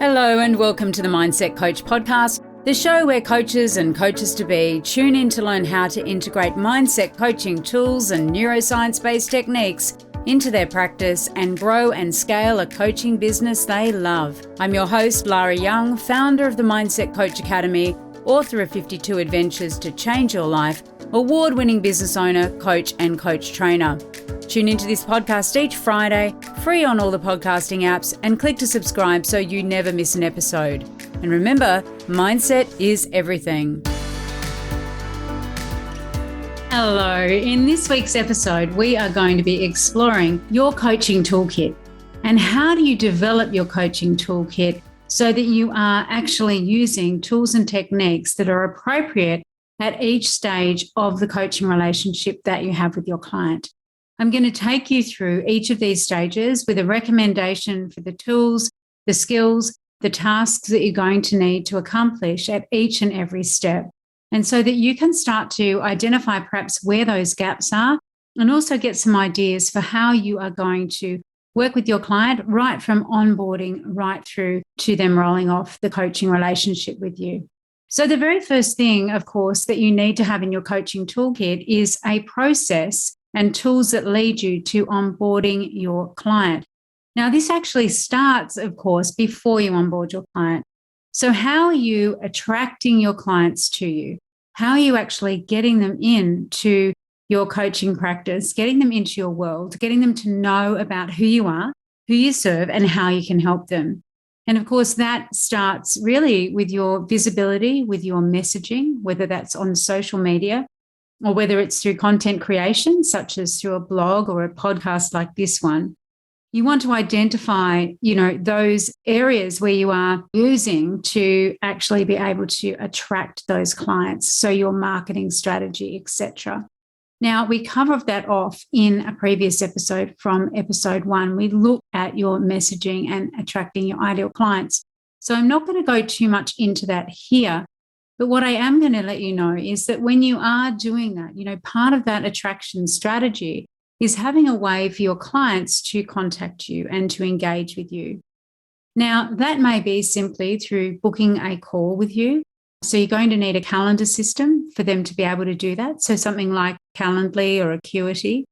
Hello and welcome to the Mindset Coach podcast, the show where coaches and coaches-to-be tune in to learn how to integrate mindset coaching tools and neuroscience-based techniques into their practice and grow and scale a coaching business they love. I'm your host, Lara Young, founder of the Mindset Coach Academy, author of 52 Adventures to Change Your Life, award-winning business owner, coach and coach trainer. Tune into this podcast each Friday, free on all the podcasting apps, and click to subscribe so you never miss an episode. And remember, mindset is everything. Hello. In this week's episode, we are going to be exploring your coaching toolkit and how do you develop your coaching toolkit so that you are actually using tools and techniques that are appropriate at each stage of the coaching relationship that you have with your client. I'm going to take you through each of these stages with a recommendation for the tools, the skills, the tasks that you're going to need to accomplish at each and every step. And so that you can start to identify perhaps where those gaps are and also get some ideas for how you are going to work with your client right from onboarding right through to them rolling off the coaching relationship with you. So the very first thing, of course, that you need to have in your coaching toolkit is a process and tools that lead you to onboarding your client. Now, this actually starts, of course, before you onboard your client. So how are you attracting your clients to you? How are you actually getting them into your coaching practice, getting them into your world, getting them to know about who you are, who you serve, and how you can help them? And of course, that starts really with your visibility, with your messaging, whether that's on social media, or whether it's through content creation, such as through a blog or a podcast like this one. You want to identify, those areas where you are using to actually be able to attract those clients. So your marketing strategy, etc. Now, we covered that off in a previous episode from episode 1. We looked at your messaging and attracting your ideal clients. So I'm not going to go too much into that here. But what I am going to let you know is that when you are doing that, part of that attraction strategy is having a way for your clients to contact you and to engage with you. Now, that may be simply through booking a call with you. So you're going to need a calendar system for them to be able to do that. So something like Calendly or Acuity.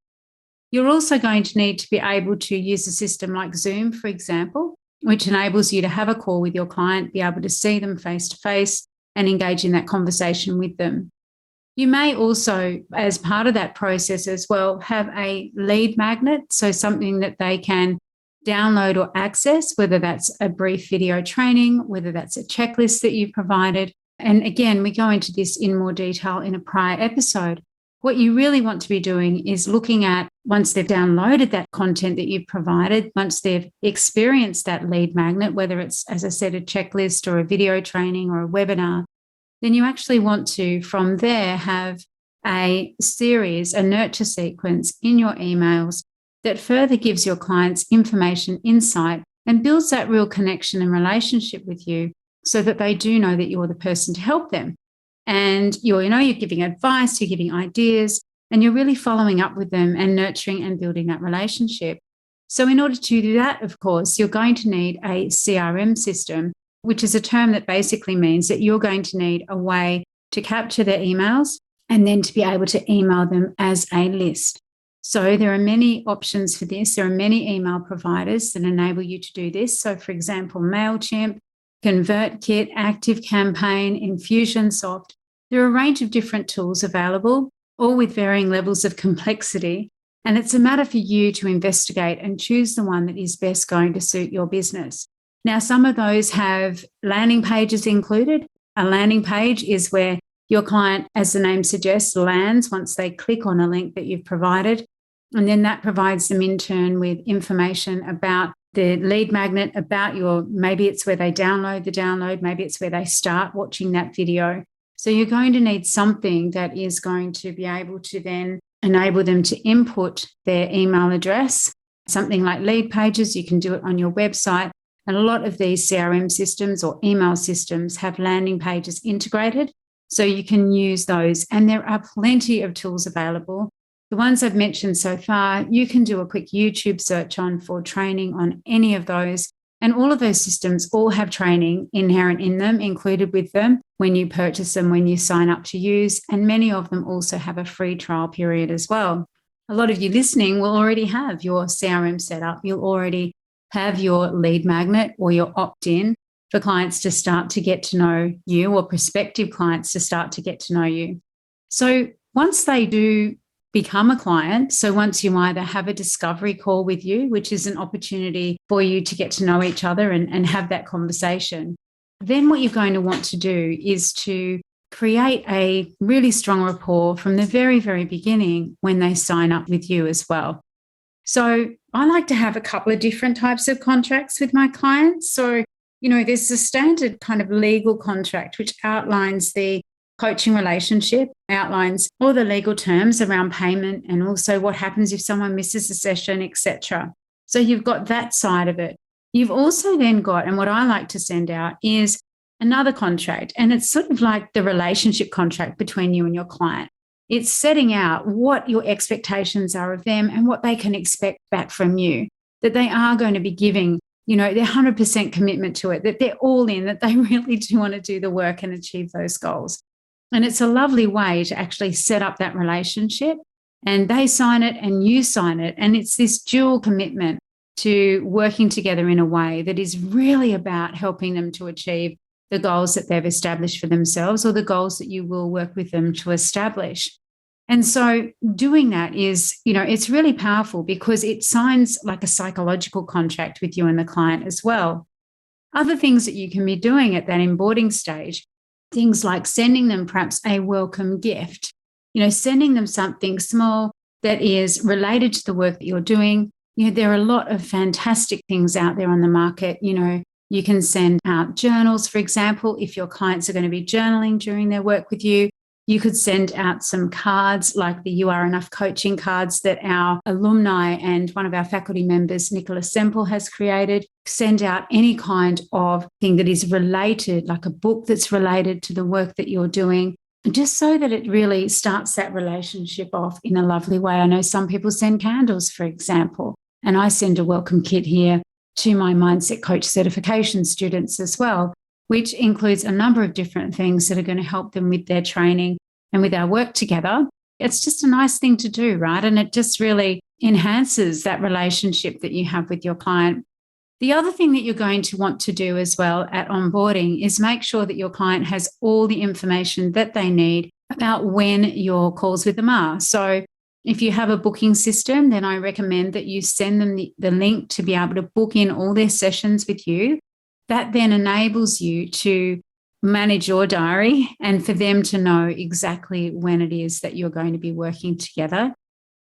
You're also going to need to be able to use a system like Zoom, for example, which enables you to have a call with your client, be able to see them face to face, and engage in that conversation with them. You may also, as part of that process as well, have a lead magnet, so something that they can download or access, whether that's a brief video training, whether that's a checklist that you've provided. And again, we go into this in more detail in a prior episode. What you really want to be doing is looking at, once they've downloaded that content that you've provided, once they've experienced that lead magnet, whether it's, as I said, a checklist or a video training or a webinar, then you actually want to, from there, have a series, a nurture sequence in your emails that further gives your clients information, insight, and builds that real connection and relationship with you so that they do know that you're the person to help them. And you're giving advice, you're giving ideas, and you're really following up with them and nurturing and building that relationship. So in order to do that, of course, you're going to need a CRM system, which is a term that basically means that you're going to need a way to capture their emails and then to be able to email them as a list. So there are many options for this. There are many email providers that enable you to do this. So for example, MailChimp, ConvertKit, ActiveCampaign, Infusionsoft. There are a range of different tools available, all with varying levels of complexity. And it's a matter for you to investigate and choose the one that is best going to suit your business. Now, some of those have landing pages included. A landing page is where your client, as the name suggests, lands once they click on a link that you've provided. And then that provides them in turn with information about the lead magnet, about maybe it's where they download the download, maybe it's where they start watching that video. So you're going to need something that is going to be able to then enable them to input their email address. Something like lead pages, you can do it on your website. And a lot of these CRM systems or email systems have landing pages integrated, so you can use those. And there are plenty of tools available. The ones I've mentioned so far, you can do a quick YouTube search on for training on any of those And all of those systems all have training inherent in them, included with them when you purchase them, when you sign up to use. And many of them also have a free trial period as well. A lot of you listening will already have your CRM set up. You'll already have your lead magnet or your opt-in for clients to start to get to know you, or prospective clients to start to get to know you. So once they do become a client, so once you either have a discovery call with you, which is an opportunity for you to get to know each other and have that conversation, then what you're going to want to do is to create a really strong rapport from the very, very beginning when they sign up with you as well. So I like to have a couple of different types of contracts with my clients. So, there's the standard kind of legal contract, which outlines the coaching relationship, outlines all the legal terms around payment and also what happens if someone misses a session, etc. So you've got that side of it. You've also then got, and what I like to send out is another contract, and it's sort of like the relationship contract between you and your client. It's setting out what your expectations are of them and what they can expect back from you, that they are going to be giving, their 100% commitment to it, that they're all in, that they really do want to do the work and achieve those goals. And it's a lovely way to actually set up that relationship, and they sign it and you sign it. And it's this dual commitment to working together in a way that is really about helping them to achieve the goals that they've established for themselves, or the goals that you will work with them to establish. And so doing that is, it's really powerful because it signs like a psychological contract with you and the client as well. Other things that you can be doing at that onboarding stage, things like sending them perhaps a welcome gift, sending them something small that is related to the work that you're doing. There are a lot of fantastic things out there on the market. You can send out journals, for example, if your clients are going to be journaling during their work with you. You could send out some cards like the You Are Enough coaching cards that our alumni and one of our faculty members, Nicholas Semple, has created. Send out any kind of thing that is related, like a book that's related to the work that you're doing, just so that it really starts that relationship off in a lovely way. I know some people send candles, for example, and I send a welcome kit here to my Mindset Coach certification students as well, which includes a number of different things that are going to help them with their training and with our work together. It's just a nice thing to do, right? And it just really enhances that relationship that you have with your client. The other thing that you're going to want to do as well at onboarding is make sure that your client has all the information that they need about when your calls with them are. So if you have a booking system, then I recommend that you send them the link to be able to book in all their sessions with you. That then enables you to manage your diary and for them to know exactly when it is that you're going to be working together.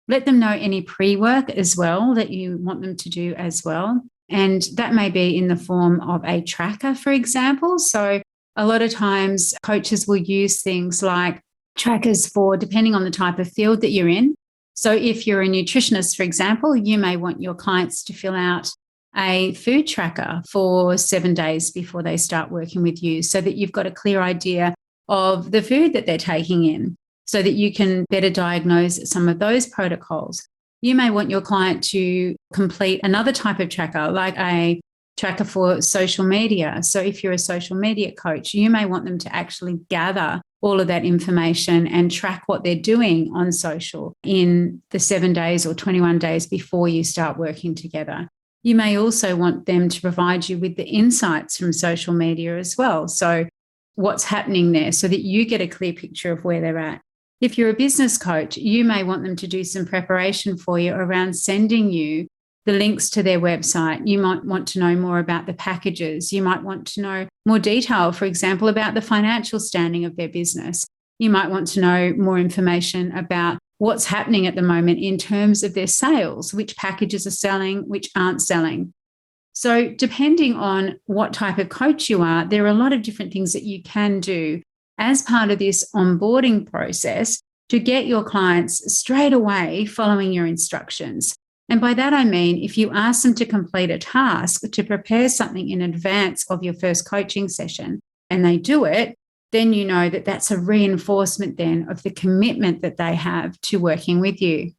Let them know any pre-work as well that you want them to do as well. And that may be in the form of a tracker, for example. So a lot of times coaches will use things like trackers for, depending on the type of field that you're in. So if you're a nutritionist, for example, you may want your clients to fill out a food tracker for 7 days before they start working with you, so that you've got a clear idea of the food that they're taking in, so that you can better diagnose some of those protocols. You may want your client to complete another type of tracker, like a tracker for social media. So if you're a social media coach, you may want them to actually gather all of that information and track what they're doing on social in the 7 days or 21 days before you start working together. You may also want them to provide you with the insights from social media as well. So what's happening there, so that you get a clear picture of where they're at. If you're a business coach, you may want them to do some preparation for you around sending you the links to their website. You might want to know more about the packages. You might want to know more detail, for example, about the financial standing of their business. You might want to know more information about what's happening at the moment in terms of their sales, which packages are selling, which aren't selling. So depending on what type of coach you are, there are a lot of different things that you can do as part of this onboarding process to get your clients straight away following your instructions. And by that, I mean, if you ask them to complete a task, to prepare something in advance of your first coaching session, and they do it, then you know that that's a reinforcement then of the commitment that they have to working with you.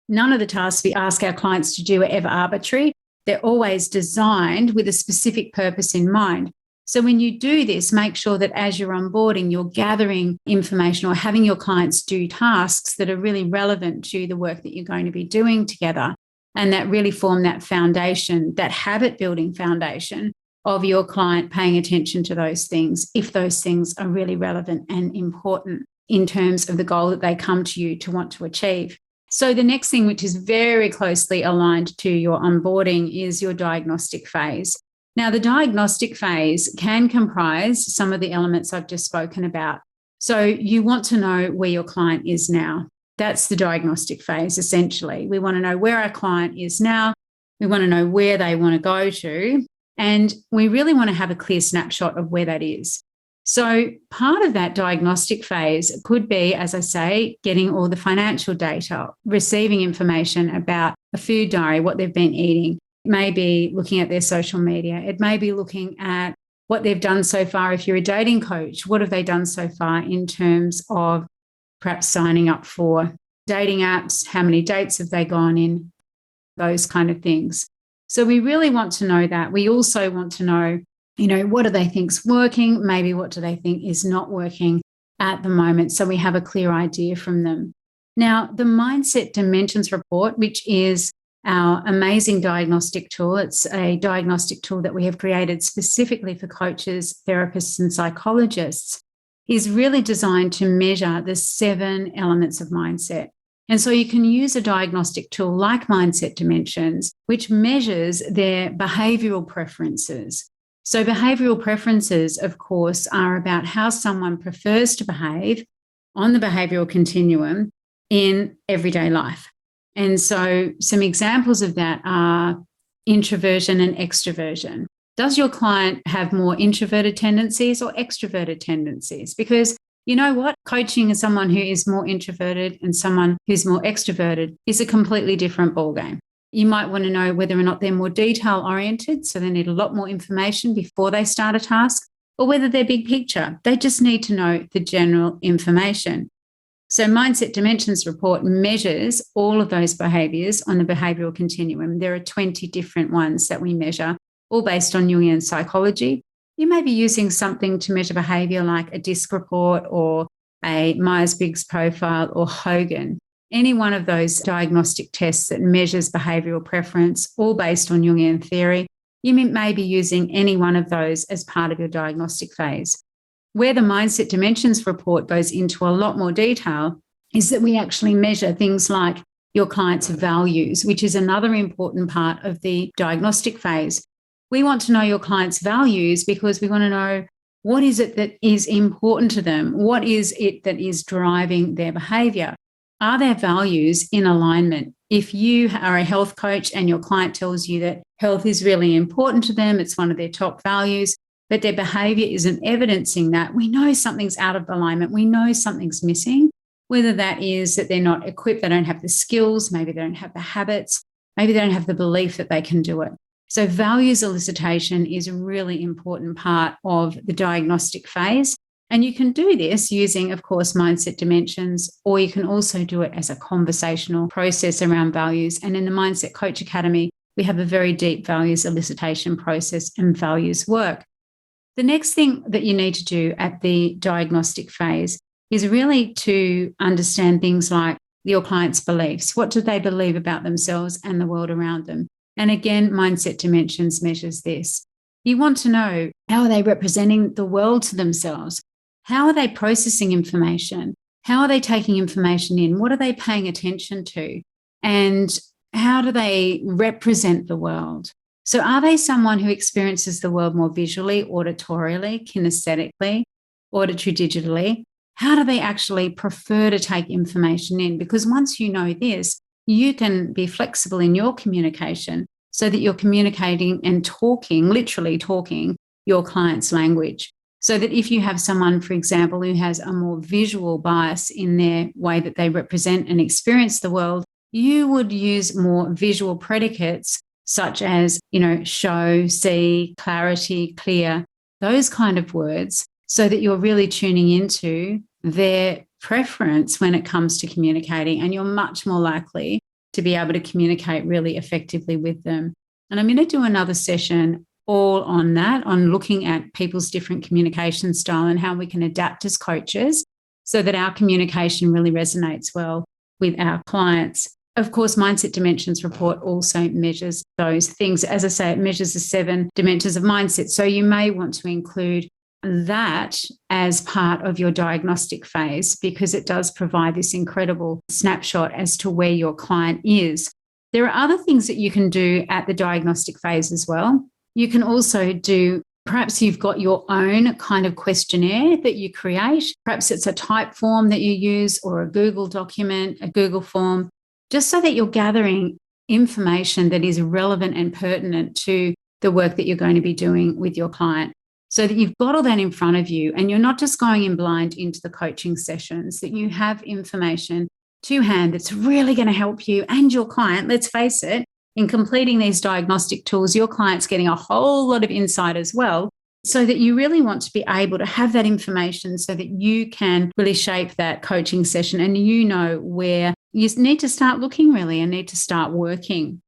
None of the tasks we ask our clients to do are ever arbitrary. They're always designed with a specific purpose in mind. So when you do this, make sure that as you're onboarding, you're gathering information or having your clients do tasks that are really relevant to the work that you're going to be doing together, and that really form that foundation, that habit building foundation of your client paying attention to those things, if those things are really relevant and important in terms of the goal that they come to you to want to achieve. So the next thing, which is very closely aligned to your onboarding, is your diagnostic phase. Now, the diagnostic phase can comprise some of the elements I've just spoken about. So you want to know where your client is now. That's the diagnostic phase, essentially. We want to know where our client is now. We want to know where they want to go to. And we really want to have a clear snapshot of where that is. So part of that diagnostic phase could be, as I say, getting all the financial data, receiving information about a food diary, what they've been eating. It may be looking at their social media. It may be looking at what they've done so far. If you're a dating coach, what have they done so far in terms of perhaps signing up for dating apps? How many dates have they gone in? Those kind of things. So we really want to know that. We also want to know, what do they think's working? Maybe what do they think is not working at the moment? So we have a clear idea from them. Now, the Mindset Dimensions report, which is our amazing diagnostic tool. It's a diagnostic tool that we have created specifically for coaches, therapists, and psychologists, is really designed to measure the 7 elements of mindset. And so you can use a diagnostic tool like Mindset Dimensions, which measures their behavioral preferences. So behavioral preferences, of course, are about how someone prefers to behave on the behavioral continuum in everyday life. And so some examples of that are introversion and extroversion. Does your client have more introverted tendencies or extroverted tendencies? Because you know what? Coaching someone who is more introverted and someone who's more extroverted is a completely different ballgame. You might want to know whether or not they're more detail-oriented, so they need a lot more information before they start a task, or whether they're big picture. They just need to know the general information. So Mindset Dimensions report measures all of those behaviours on the behavioural continuum. There are 20 different ones that we measure, all based on Jungian psychology. You may be using something to measure behaviour like a DISC report or a Myers-Briggs profile or Hogan. Any one of those diagnostic tests that measures behavioural preference, all based on Jungian theory, you may be using any one of those as part of your diagnostic phase. Where the Mindset Dimensions report goes into a lot more detail is that we actually measure things like your client's values, which is another important part of the diagnostic phase. We want to know your client's values because we want to know what is it that is important to them? What is it that is driving their behaviour? Are their values in alignment? If you are a health coach and your client tells you that health is really important to them, it's one of their top values, but their behaviour isn't evidencing that, we know something's out of alignment. We know something's missing, whether that is that they're not equipped, they don't have the skills, maybe they don't have the habits, maybe they don't have the belief that they can do it. So values elicitation is a really important part of the diagnostic phase. And you can do this using, of course, Mindset Dimensions, or you can also do it as a conversational process around values. And in the Mindset Coach Academy, we have a very deep values elicitation process and values work. The next thing that you need to do at the diagnostic phase is really to understand things like your client's beliefs. What do they believe about themselves and the world around them? And again, Mindset Dimensions measures this. You want to know, how are they representing the world to themselves? How are they processing information? How are they taking information in? What are they paying attention to? And how do they represent the world? So are they someone who experiences the world more visually, auditorially, kinesthetically, auditory digitally? How do they actually prefer to take information in? Because once you know this, you can be flexible in your communication so that you're communicating and talking, literally talking your client's language. So that if you have someone, for example, who has a more visual bias in their way that they represent and experience the world, you would use more visual predicates such as, show, see, clarity, clear, those kind of words, so that you're really tuning into their preference when it comes to communicating, and you're much more likely to be able to communicate really effectively with them. And I'm going to do another session all on that, on looking at people's different communication style and how we can adapt as coaches so that our communication really resonates well with our clients. Of course, Mindset Dimensions report also measures those things. As I say, it measures the 7 dimensions of mindset. So you may want to include that as part of your diagnostic phase because it does provide this incredible snapshot as to where your client is. There are other things that you can do at the diagnostic phase as well. You can also do, perhaps you've got your own kind of questionnaire that you create. Perhaps it's a type form that you use or a Google document, a Google form, just so that you're gathering information that is relevant and pertinent to the work that you're going to be doing with your client. So that you've got all that in front of you and you're not just going in blind into the coaching sessions, that you have information to hand that's really going to help you and your client. Let's face it, in completing these diagnostic tools, your client's getting a whole lot of insight as well, so that you really want to be able to have that information so that you can really shape that coaching session and you know where you need to start looking really and need to start working.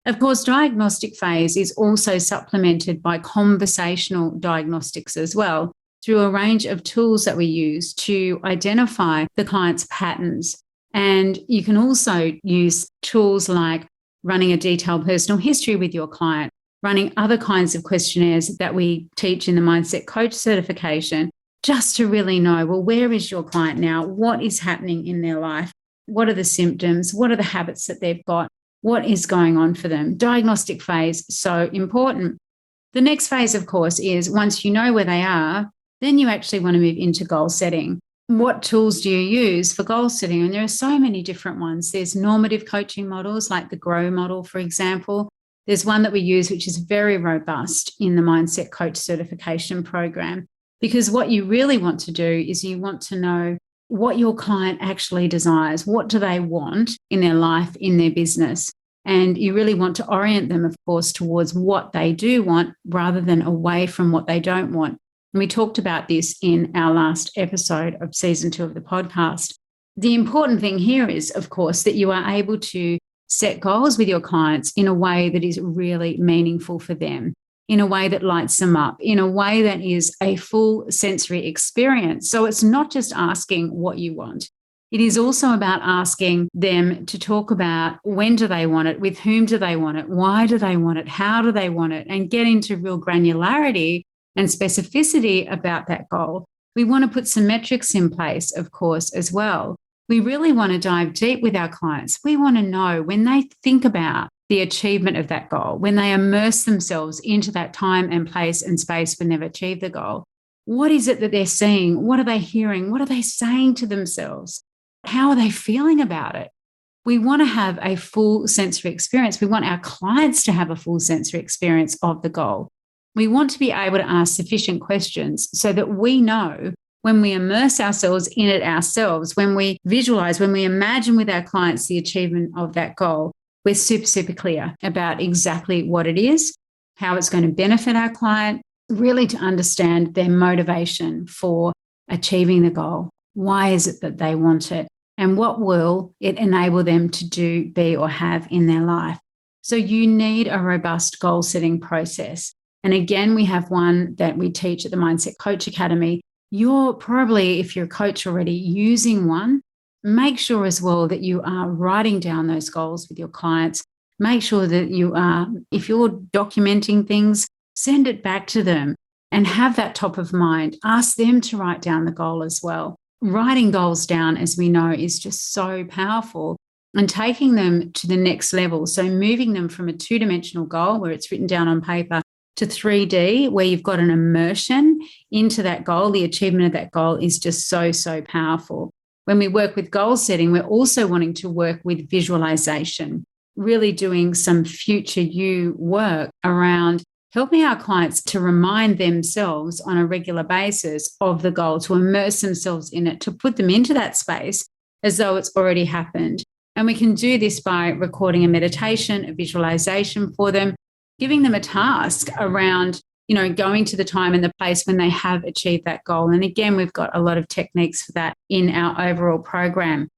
Of course, diagnostic phase is also supplemented by conversational diagnostics as well through a range of tools that we use to identify the client's patterns. And you can also use tools like running a detailed personal history with your client, running other kinds of questionnaires that we teach in the Mindset Coach certification, just to really know, well, where is your client now? What is happening in their life? What are the symptoms? What are the habits that they've got? What is going on for them? Diagnostic phase, so important. The next phase, of course, is once you know where they are, then you actually want to move into goal setting. What tools do you use for goal setting? And there are so many different ones. There's normative coaching models like the GROW model, for example. There's one that we use, which is very robust in the Mindset Coach certification program, because what you really want to do is you want to know what your client actually desires. What do they want in their life, in their business? And you really want to orient them, of course, towards what they do want rather than away from what they don't want. And we talked about this in our last episode of season 2 of the podcast. The important thing here is, of course, that you are able to set goals with your clients in a way that is really meaningful for them, in a way that lights them up, in a way that is a full sensory experience. So it's not just asking what you want. It is also about asking them to talk about when do they want it, with whom do they want it, why do they want it, how do they want it, and get into real granularity and specificity about that goal. We want to put some metrics in place, of course, as well. We really want to dive deep with our clients. We want to know when they think about the achievement of that goal, when they immerse themselves into that time and place and space when they've achieved the goal, what is it that they're seeing? What are they hearing? What are they saying to themselves? How are they feeling about it? We want to have a full sensory experience. We want our clients to have a full sensory experience of the goal. We want to be able to ask sufficient questions so that we know when we immerse ourselves in it ourselves, when we visualize, when we imagine with our clients the achievement of that goal, we're super, super clear about exactly what it is, how it's going to benefit our client, really to understand their motivation for achieving the goal. Why is it that they want it? And what will it enable them to do, be, or have in their life? So you need a robust goal setting process. And again, we have one that we teach at the Mindset Coach Academy. You're probably, if you're a coach already, using one. Make sure as well that you are writing down those goals with your clients. Make sure that you are, if you're documenting things, send it back to them and have that top of mind. Ask them to write down the goal as well. Writing goals down, as we know, is just so powerful, and taking them to the next level. So moving them from a 2-dimensional goal where it's written down on paper to 3D, where you've got an immersion into that goal, the achievement of that goal is just so, so powerful. When we work with goal setting, we're also wanting to work with visualization, really doing some future you work around helping our clients to remind themselves on a regular basis of the goal, to immerse themselves in it, to put them into that space as though it's already happened. And we can do this by recording a meditation, a visualization for them, giving them a task around, going to the time and the place when they have achieved that goal. And again, we've got a lot of techniques for that in our overall program.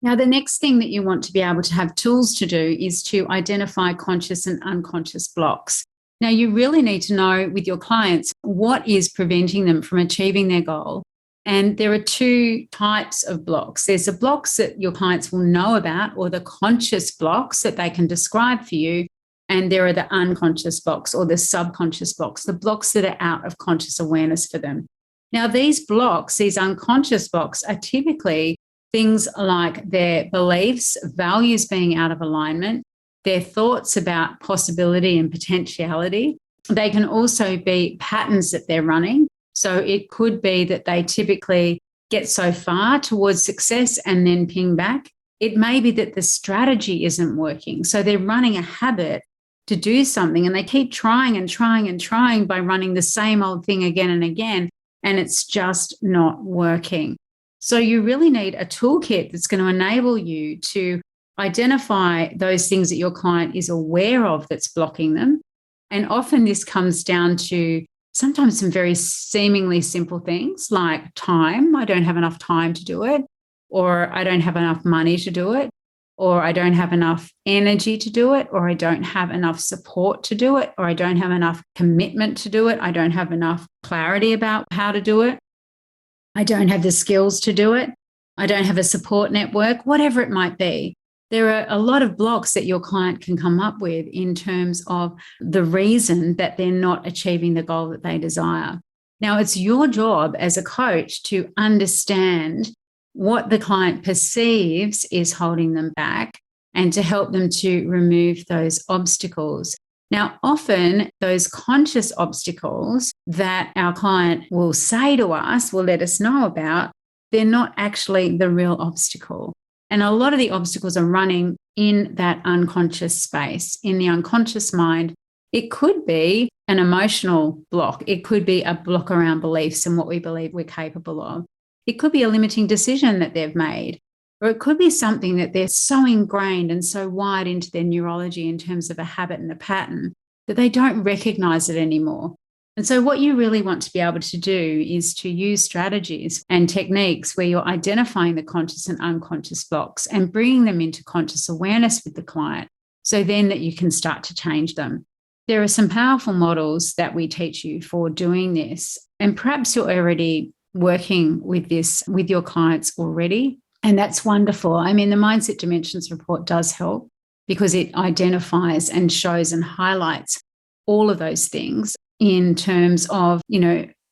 Now, the next thing that you want to be able to have tools to do is to identify conscious and unconscious blocks. Now, you really need to know with your clients what is preventing them from achieving their goal. And there are two types of blocks. There's the blocks that your clients will know about, or the conscious blocks that they can describe for you. And there are the unconscious blocks or the subconscious blocks, the blocks that are out of conscious awareness for them. Now, these blocks, these unconscious blocks, are typically things like their beliefs, values being out of alignment, their thoughts about possibility and potentiality. They can also be patterns that they're running. So it could be that they typically get so far towards success and then ping back. It may be that the strategy isn't working. So they're running a habit to do something and they keep trying and trying and trying by running the same old thing again and again, and it's just not working. So you really need a toolkit that's going to enable you to identify those things that your client is aware of that's blocking them. And often this comes down to sometimes some very seemingly simple things like time. I don't have enough time to do it, or I don't have enough money to do it, or I don't have enough energy to do it, or I don't have enough support to do it, or I don't have enough commitment to do it. I don't have enough clarity about how to do it. I don't have the skills to do it. I don't have a support network, whatever it might be. There are a lot of blocks that your client can come up with in terms of the reason that they're not achieving the goal that they desire. Now, it's your job as a coach to understand what the client perceives is holding them back and to help them to remove those obstacles. Now, often those conscious obstacles that our client will say to us, will let us know about, they're not actually the real obstacle. And a lot of the obstacles are running in that unconscious space, in the unconscious mind. It could be an emotional block. It could be a block around beliefs and what we believe we're capable of. It could be a limiting decision that they've made, or it could be something that they're so ingrained and so wired into their neurology in terms of a habit and a pattern that they don't recognize it anymore. And so what you really want to be able to do is to use strategies and techniques where you're identifying the conscious and unconscious blocks and bringing them into conscious awareness with the client, so then that you can start to change them. There are some powerful models that we teach you for doing this. And perhaps you're already working with this with your clients already. And that's wonderful. I mean, the Mindset Dimensions report does help because it identifies and shows and highlights all of those things in terms of,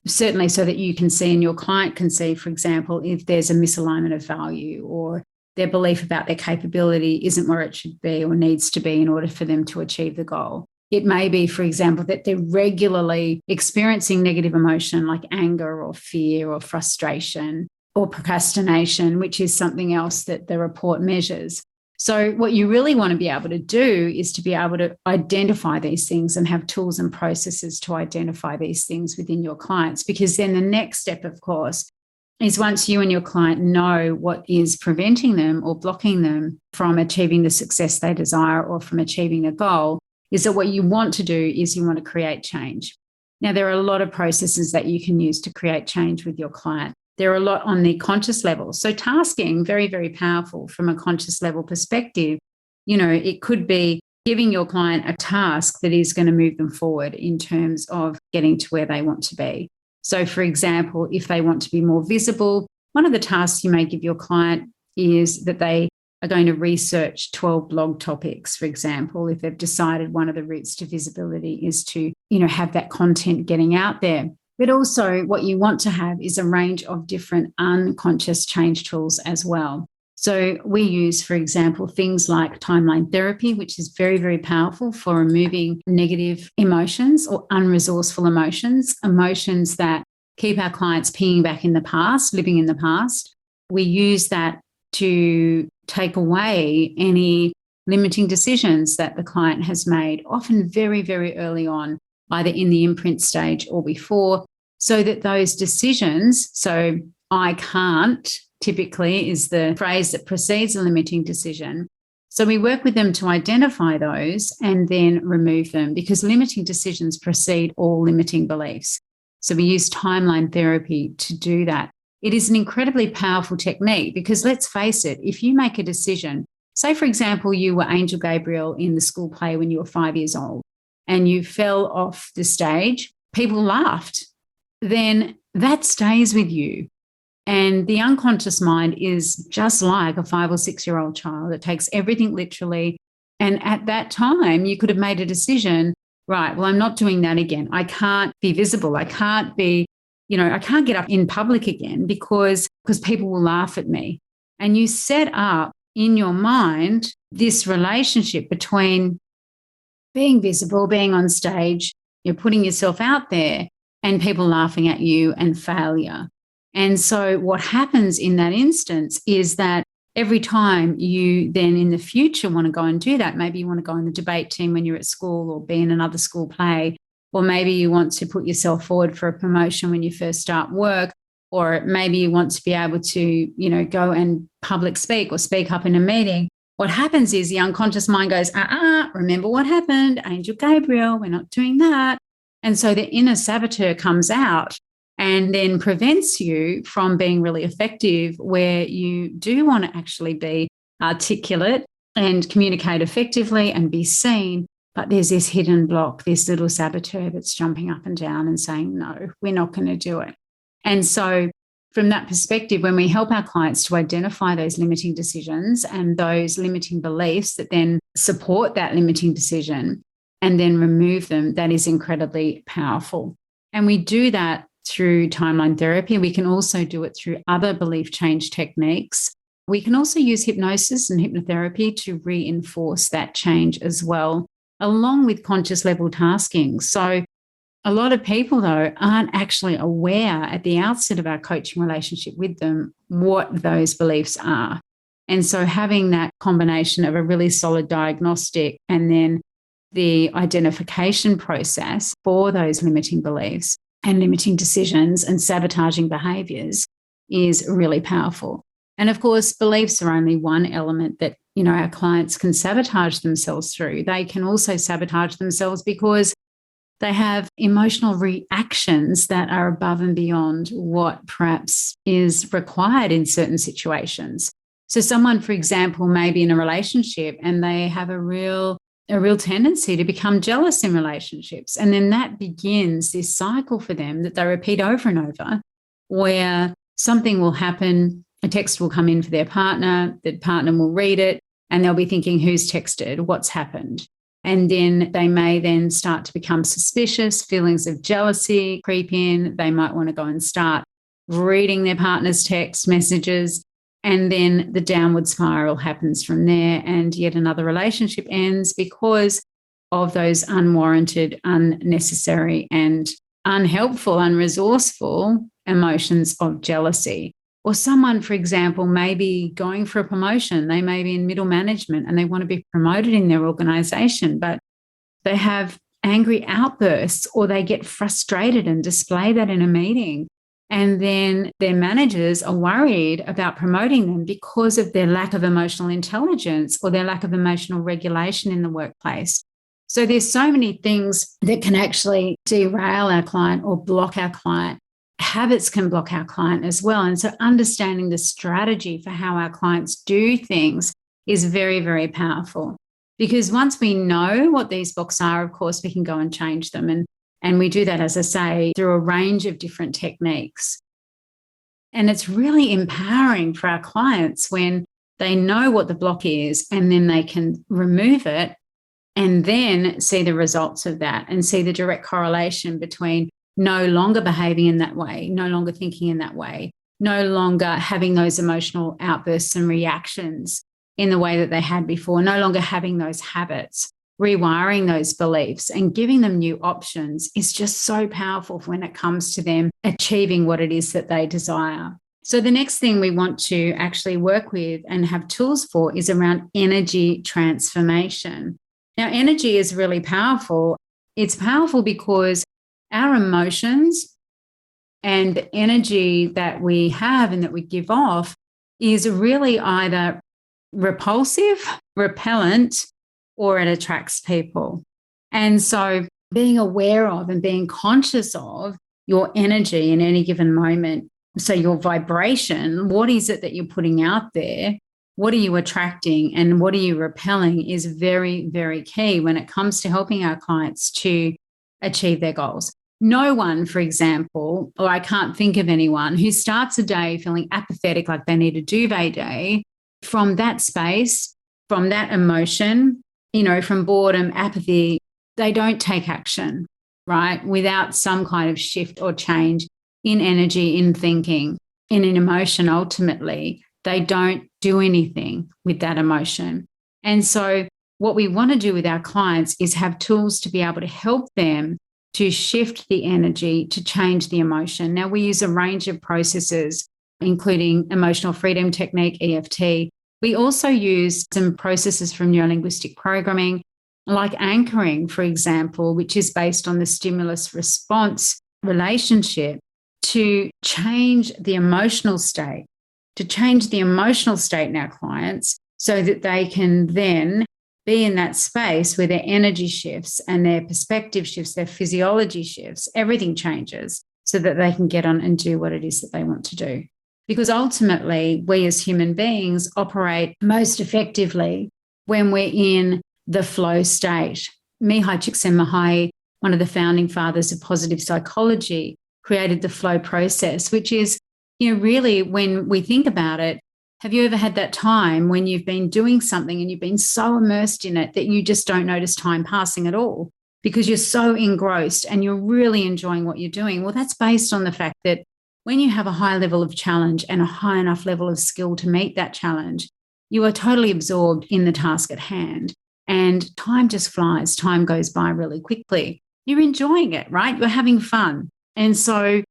certainly so that you can see and your client can see, for example, if there's a misalignment of value or their belief about their capability isn't where it should be or needs to be in order for them to achieve the goal. It may be, for example, that they're regularly experiencing negative emotion like anger or fear or frustration or procrastination, which is something else that the report measures. So what you really want to be able to do is to be able to identify these things and have tools and processes to identify these things within your clients, because then the next step, of course, is once you and your client know what is preventing them or blocking them from achieving the success they desire or from achieving a goal, is that what you want to do is you want to create change. Now, there are a lot of processes that you can use to create change with your client. There are a lot on the conscious level. So tasking, very, very powerful from a conscious level perspective. It could be giving your client a task that is going to move them forward in terms of getting to where they want to be. So, for example, if they want to be more visible, one of the tasks you may give your client is that they are going to research 12 blog topics, for example, if they've decided one of the routes to visibility is to, have that content getting out there. But also what you want to have is a range of different unconscious change tools as well. So we use, for example, things like timeline therapy, which is very, very powerful for removing negative emotions or unresourceful emotions, emotions that keep our clients pinging back in the past, living in the past. We use that to take away any limiting decisions that the client has made, often very, very early on, either in the imprint stage or before, so that those decisions, so I can't typically is the phrase that precedes a limiting decision. So we work with them to identify those and then remove them, because limiting decisions precede all limiting beliefs. So we use timeline therapy to do that. it is an incredibly powerful technique because let's face it, if you make a decision, say, for example, you were Angel Gabriel in the school play when you were 5 years old and you fell off the stage, people laughed, then that stays with you. And the unconscious mind is just like a 5 or 6-year-old child. It takes everything literally. And at that time, you could have made a decision, right, well, I'm not doing that again. I can't be visible. I can't be, I can't get up in public again because people will laugh at me. And you set up in your mind this relationship between being visible, being on stage, you're putting yourself out there and people laughing at you and failure. And so what happens in that instance is that every time you then in the future want to go and do that, maybe you want to go in the debate team when you're at school or be in another school play, or maybe you want to put yourself forward for a promotion when you first start work, or maybe you want to be able to, go and public speak or speak up in a meeting. What happens is the unconscious mind goes, remember what happened, Angel Gabriel, we're not doing that. And so the inner saboteur comes out and then prevents you from being really effective, where you do want to actually be articulate and communicate effectively and be seen. But there's this hidden block, this little saboteur that's jumping up and down and saying, no, we're not going to do it. And so from that perspective, when we help our clients to identify those limiting decisions and those limiting beliefs that then support that limiting decision and then remove them, that is incredibly powerful. And we do that through timeline therapy. We can also do it through other belief change techniques. We can also use hypnosis and hypnotherapy to reinforce that change as well, along with conscious level tasking. So a lot of people, though, aren't actually aware at the outset of our coaching relationship with them what those beliefs are. And so having that combination of a really solid diagnostic and then the identification process for those limiting beliefs and limiting decisions and sabotaging behaviors is really powerful. And of course, beliefs are only one element that, our clients can sabotage themselves through. They can also sabotage themselves because they have emotional reactions that are above and beyond what perhaps is required in certain situations. So someone, for example, may be in a relationship and they have a real tendency to become jealous in relationships. And then that begins this cycle for them that they repeat over and over, where something will happen, a text will come in for their partner, the partner will read it, and they'll be thinking, who's texted, what's happened? And then they may then start to become suspicious, feelings of jealousy creep in. They might want to go and start reading their partner's text messages. And then the downward spiral happens from there. And yet another relationship ends because of those unwarranted, unnecessary, and unhelpful, unresourceful emotions of jealousy. Or someone, for example, may be going for a promotion. They may be in middle management and they want to be promoted in their organization, but they have angry outbursts or they get frustrated and display that in a meeting. And then their managers are worried about promoting them because of their lack of emotional intelligence or their lack of emotional regulation in the workplace. So there's so many things that can actually derail our client or block our client. Habits can block our client as well. And so understanding the strategy for how our clients do things is very, very powerful. Because once we know what these blocks are, of course, we can go and change them. And we do that, as I say, through a range of different techniques. And it's really empowering for our clients when they know what the block is and then they can remove it and then see the results of that and see the direct correlation between no longer behaving in that way, no longer thinking in that way, no longer having those emotional outbursts and reactions in the way that they had before, no longer having those habits. Rewiring those beliefs and giving them new options is just so powerful when it comes to them achieving what it is that they desire. So the next thing we want to actually work with and have tools for is around energy transformation. Now, energy is really powerful. It's powerful because our emotions and the energy that we have and that we give off is really either repulsive, repellent, or it attracts people. And so being aware of and being conscious of your energy in any given moment So your vibration, what is it that you're putting out there? What are you attracting and what are you repelling is very, very key when it comes to helping our clients to achieve their goals. No one, for example, or I can't think of anyone who starts a day feeling apathetic, like they need a duvet day, from that space, from that emotion, from boredom, apathy, they don't take action, right? Without some kind of shift or change in energy, in thinking, in an emotion, ultimately, they don't do anything with that emotion. And so what we want to do with our clients is have tools to be able to help them to shift the energy, to change the emotion. Now, we use a range of processes, including emotional freedom technique, EFT. We also use some processes from neurolinguistic programming, like anchoring, for example, which is based on the stimulus response relationship to change the emotional state, in our clients so that they can then be in that space where their energy shifts and their perspective shifts, their physiology shifts, everything changes so that they can get on and do what it is that they want to do. Because ultimately, we as human beings operate most effectively when we're in the flow state. Mihaly Csikszentmihalyi, one of the founding fathers of positive psychology, created the flow process, which is, really when we think about it, have you ever had that time when you've been doing something and you've been so immersed in it that you just don't notice time passing at all because you're so engrossed and you're really enjoying what you're doing? Well, that's based on the fact that when you have a high level of challenge and a high enough level of skill to meet that challenge, you are totally absorbed in the task at hand and time just flies. Time goes by really quickly. You're enjoying it, right? You're having fun. And so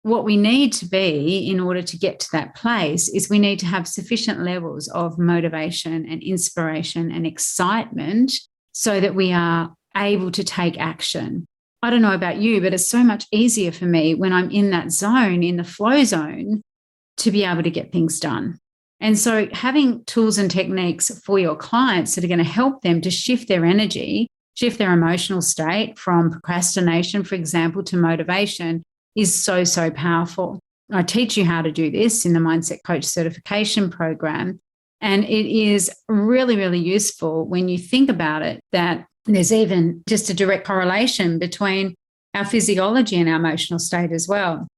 what we need to be in order to get to that place is we need to have sufficient levels of motivation and inspiration and excitement so that we are able to take action. I don't know about you, but it's so much easier for me when I'm in that zone, in the flow zone, to be able to get things done. And so having tools and techniques for your clients that are going to help them to shift their energy, shift their emotional state from procrastination, for example, to motivation is so, so powerful. I teach you how to do this in the Mindset Coach Certification Program. And it is really, really useful when you think about it, that there's even just a direct correlation between our physiology and our emotional state as well.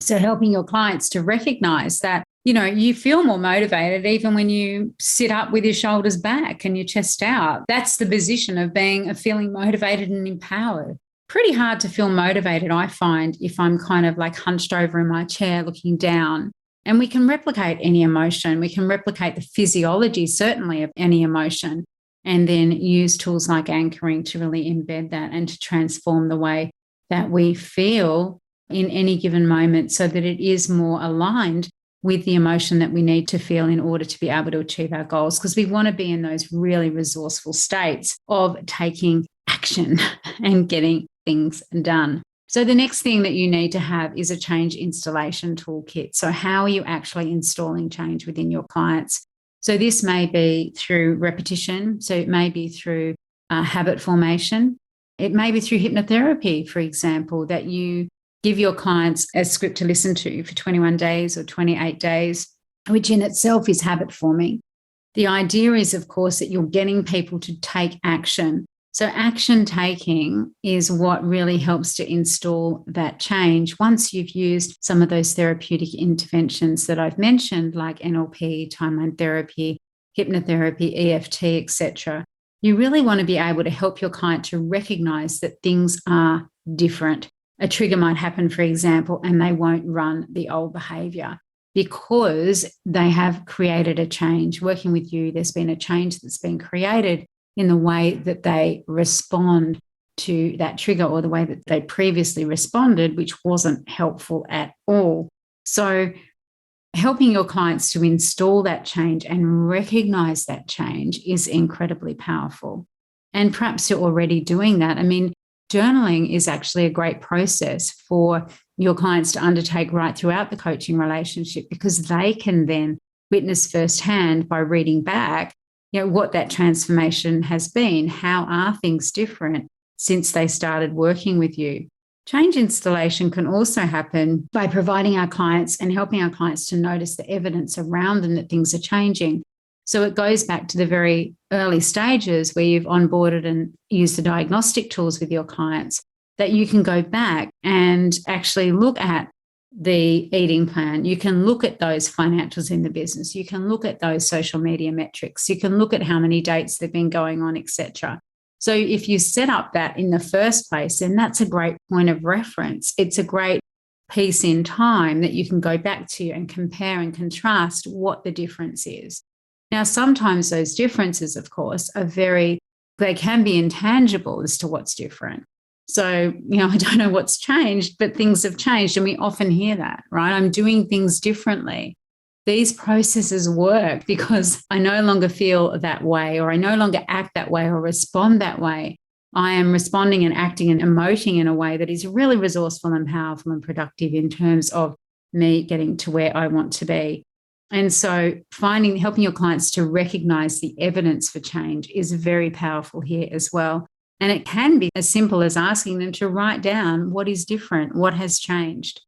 So helping your clients to recognize that, you feel more motivated even when you sit up with your shoulders back and your chest out. That's the position of feeling motivated and empowered. Pretty hard to feel motivated, I find, if I'm kind of like hunched over in my chair looking down. And we can replicate any emotion. We can replicate the physiology, certainly, of any emotion, and then use tools like anchoring to really embed that and to transform the way that we feel in any given moment so that it is more aligned with the emotion that we need to feel in order to be able to achieve our goals. Because we want to be in those really resourceful states of taking action and getting things done. So the next thing that you need to have is a change installation toolkit. So how are you actually installing change within your clients? So this may be through repetition. So it may be through habit formation. It may be through hypnotherapy, for example, that you give your clients a script to listen to for 21 days or 28 days, which in itself is habit forming. The idea is, of course, that you're getting people to take action. So action taking is what really helps to install that change. Once you've used some of those therapeutic interventions that I've mentioned, like NLP, timeline therapy, hypnotherapy, EFT, etc., you really want to be able to help your client to recognize that things are different. A trigger might happen, for example, and they won't run the old behavior because they have created a change. Working with you, there's been a change that's been created in the way that they respond to that trigger or the way that they previously responded, which wasn't helpful at all. So helping your clients to install that change and recognize that change is incredibly powerful. And perhaps you're already doing that. I mean, journaling is actually a great process for your clients to undertake right throughout the coaching relationship because they can then witness firsthand by reading back what that transformation has been. How are things different since they started working with you? Change installation can also happen by providing our clients and helping our clients to notice the evidence around them that things are changing. So it goes back to the very early stages where you've onboarded and used the diagnostic tools with your clients, that you can go back and actually look at the eating plan. You can look at those financials in the business. You can look at those social media metrics. You can look at how many dates they've been going on, etc. So if you set up that in the first place, then that's a great point of reference. It's a great piece in time that you can go back to and compare and contrast what the difference is. Now, sometimes those differences, of course, they can be intangible as to what's different. So, I don't know what's changed, but things have changed. And we often hear that, right? I'm doing things differently. These processes work because I no longer feel that way, or I no longer act that way or respond that way. I am responding and acting and emoting in a way that is really resourceful and powerful and productive in terms of me getting to where I want to be. And so helping your clients to recognize the evidence for change is very powerful here as well. And it can be as simple as asking them to write down what is different, what has changed.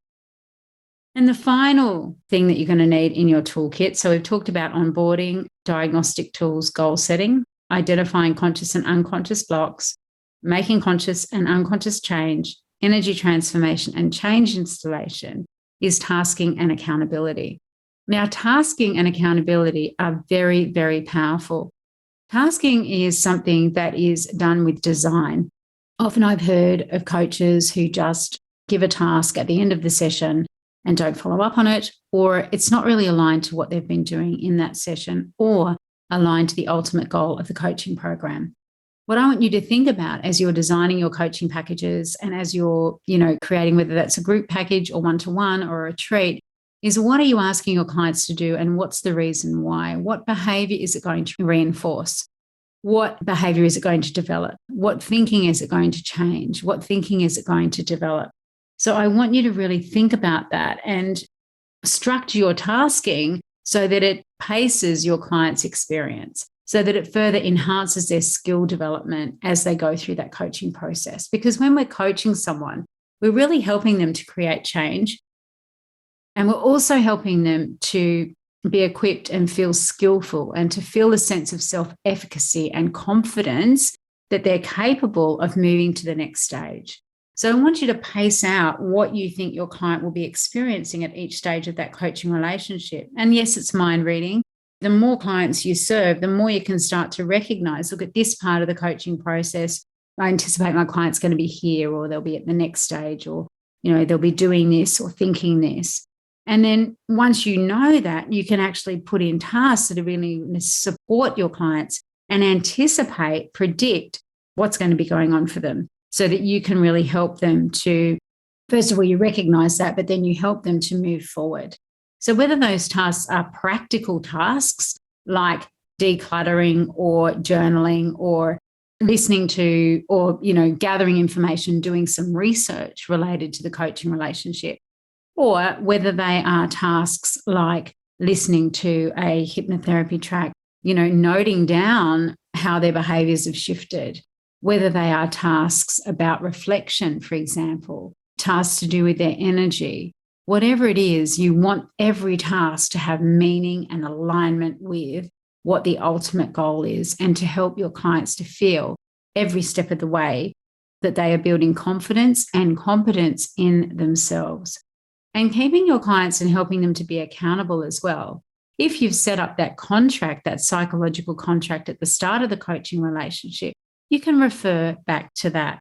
And the final thing that you're going to need in your toolkit, so we've talked about onboarding, diagnostic tools, goal setting, identifying conscious and unconscious blocks, making conscious and unconscious change, energy transformation, and change installation is tasking and accountability. Now, tasking and accountability are very, very powerful. Tasking is something that is done with design. Often I've heard of coaches who just give a task at the end of the session and don't follow up on it, or it's not really aligned to what they've been doing in that session or aligned to the ultimate goal of the coaching program. What I want you to think about as you're designing your coaching packages and as you're, creating, whether that's a group package or one-to-one or a retreat, is what are you asking your clients to do and what's the reason why? What behavior is it going to reinforce? What behavior is it going to develop? What thinking is it going to change? What thinking is it going to develop? So I want you to really think about that and structure your tasking so that it paces your client's experience, so that it further enhances their skill development as they go through that coaching process. Because when we're coaching someone, we're really helping them to create change. And we're also helping them to be equipped and feel skillful and to feel a sense of self-efficacy and confidence that they're capable of moving to the next stage. So I want you to pace out what you think your client will be experiencing at each stage of that coaching relationship. And yes, it's mind reading. The more clients you serve, the more you can start to recognize, look at this part of the coaching process. I anticipate my client's going to be here, or they'll be at the next stage, or, they'll be doing this or thinking this. And then once you know that, you can actually put in tasks that are really going to support your clients and anticipate, predict what's going to be going on for them so that you can really help them to, first of all, you recognize that, but then you help them to move forward. So whether those tasks are practical tasks like decluttering or journaling or listening to or, gathering information, doing some research related to the coaching relationship, or whether they are tasks like listening to a hypnotherapy track, noting down how their behaviors have shifted, whether they are tasks about reflection, for example, tasks to do with their energy, whatever it is, you want every task to have meaning and alignment with what the ultimate goal is and to help your clients to feel every step of the way that they are building confidence and competence in themselves. And keeping your clients and helping them to be accountable as well. If you've set up that contract, that psychological contract at the start of the coaching relationship, you can refer back to that.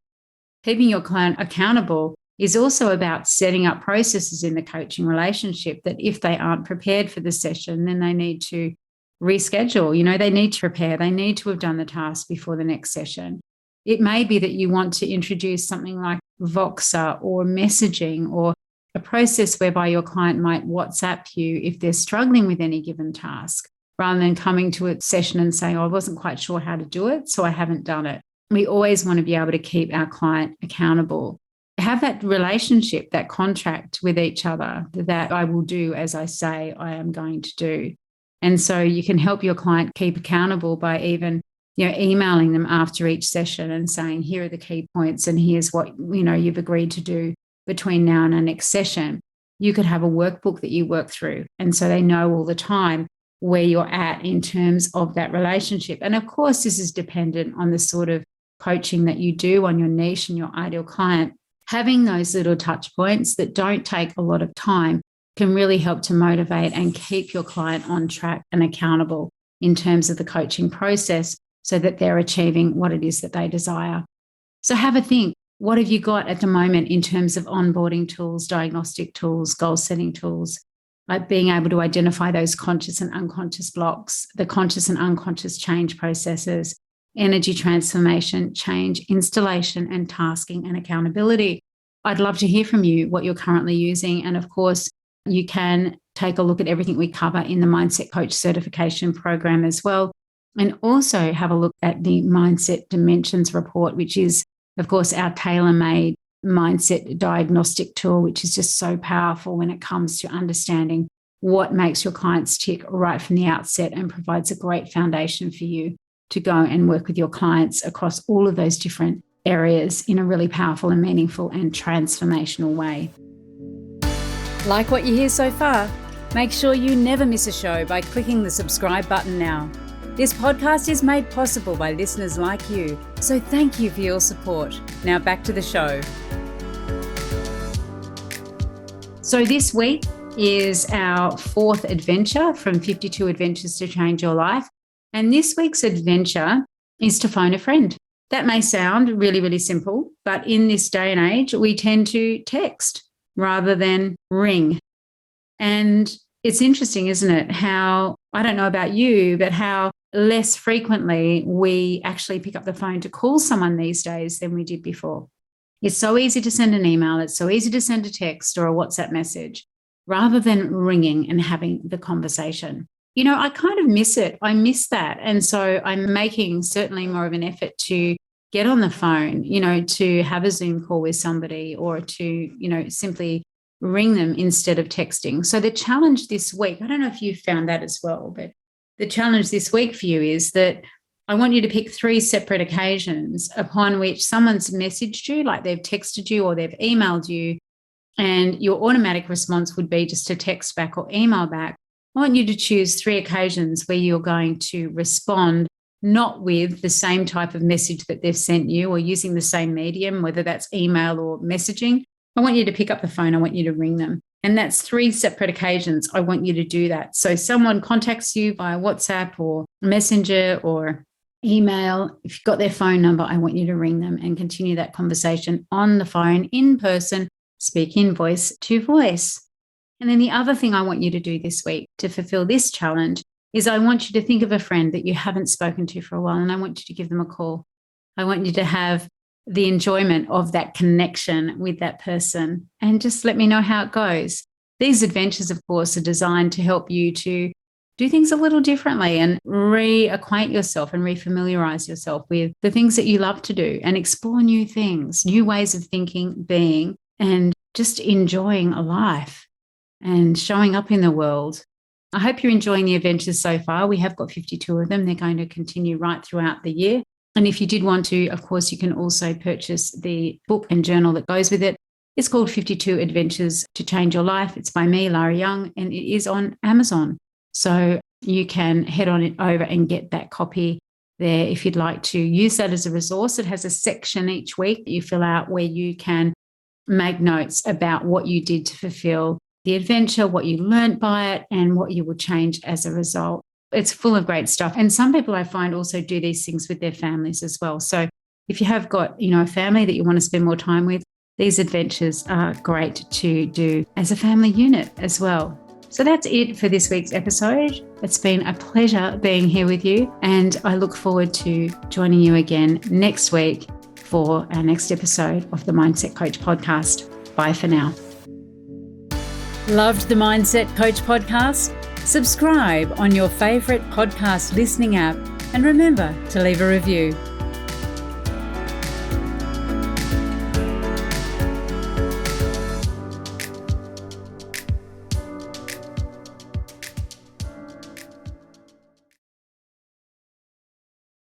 Keeping your client accountable is also about setting up processes in the coaching relationship that if they aren't prepared for the session, then they need to reschedule. They need to prepare. They need to have done the task before the next session. It may be that you want to introduce something like Voxer or messaging or a process whereby your client might WhatsApp you if they're struggling with any given task, rather than coming to a session and saying, I wasn't quite sure how to do it, so I haven't done it. We always want to be able to keep our client accountable. Have that relationship, that contract with each other, that I will do as I say I am going to do. And so you can help your client keep accountable by even emailing them after each session and saying, here are the key points and here's what, you've agreed to do between now and our next session. You could have a workbook that you work through. And so they know all the time where you're at in terms of that relationship. And of course, this is dependent on the sort of coaching that you do, on your niche and your ideal client. Having those little touch points that don't take a lot of time can really help to motivate and keep your client on track and accountable in terms of the coaching process so that they're achieving what it is that they desire. So have a think. What have you got at the moment in terms of onboarding tools, diagnostic tools, goal setting tools, like being able to identify those conscious and unconscious blocks, the conscious and unconscious change processes, energy transformation, change, installation, and tasking and accountability? I'd love to hear from you what you're currently using. And of course, you can take a look at everything we cover in the Mindset Coach certification program as well. And also have a look at the Mindset Dimensions report, which is, of course, our tailor-made mindset diagnostic tool, which is just so powerful when it comes to understanding what makes your clients tick right from the outset and provides a great foundation for you to go and work with your clients across all of those different areas in a really powerful and meaningful and transformational way. Like what you hear so far? Make sure you never miss a show by clicking the subscribe button now. This podcast is made possible by listeners like you, so thank you for your support. Now back to the show. So this week is our fourth adventure from 52 Adventures to Change Your Life. And this week's adventure is to phone a friend. That may sound really, really simple, but in this day and age, we tend to text rather than ring. And it's interesting, isn't it? How, I don't know about you, but how less frequently we actually pick up the phone to call someone these days than we did before. It's so easy to send an email. It's so easy to send a text or a WhatsApp message rather than ringing and having the conversation. I kind of miss it. I miss that. And so I'm making certainly more of an effort to get on the phone, to have a Zoom call with somebody or to, simply ring them instead of texting. So the challenge this week, I don't know if you found that as well, but the challenge this week for you is that I want you to pick 3 separate occasions upon which someone's messaged you, like they've texted you or they've emailed you, and your automatic response would be just to text back or email back. I want you to choose 3 occasions where you're going to respond not with the same type of message that they've sent you or using the same medium, whether that's email or messaging. I want you to pick up the phone. I want you to ring them. And that's 3 separate occasions. I want you to do that. So someone contacts you via WhatsApp or Messenger or email. If you've got their phone number, I want you to ring them and continue that conversation on the phone, in person, speaking voice to voice. And then the other thing I want you to do this week to fulfill this challenge is I want you to think of a friend that you haven't spoken to for a while, and I want you to give them a call. I want you to have the enjoyment of that connection with that person and just let me know how it goes. These adventures, of course, are designed to help you to do things a little differently and reacquaint yourself and refamiliarize yourself with the things that you love to do and explore new things, new ways of thinking, being, and just enjoying a life and showing up in the world. I hope you're enjoying the adventures so far. We have got 52 of them. They're going to continue right throughout the year. And if you did want to, of course, you can also purchase the book and journal that goes with it. It's called 52 Adventures to Change Your Life. It's by me, Lara Young, and it is on Amazon. So you can head on it over and get that copy there if you'd like to use that as a resource. It has a section each week that you fill out where you can make notes about what you did to fulfill the adventure, what you learned by it, and what you will change as a result. It's full of great stuff. And some people I find also do these things with their families as well. So if you have got, a family that you want to spend more time with, these adventures are great to do as a family unit as well. So that's it for this week's episode. It's been a pleasure being here with you, and I look forward to joining you again next week for our next episode of the Mindset Coach podcast. Bye for now. Loved the Mindset Coach podcast? Subscribe on your favourite podcast listening app, and remember to leave a review.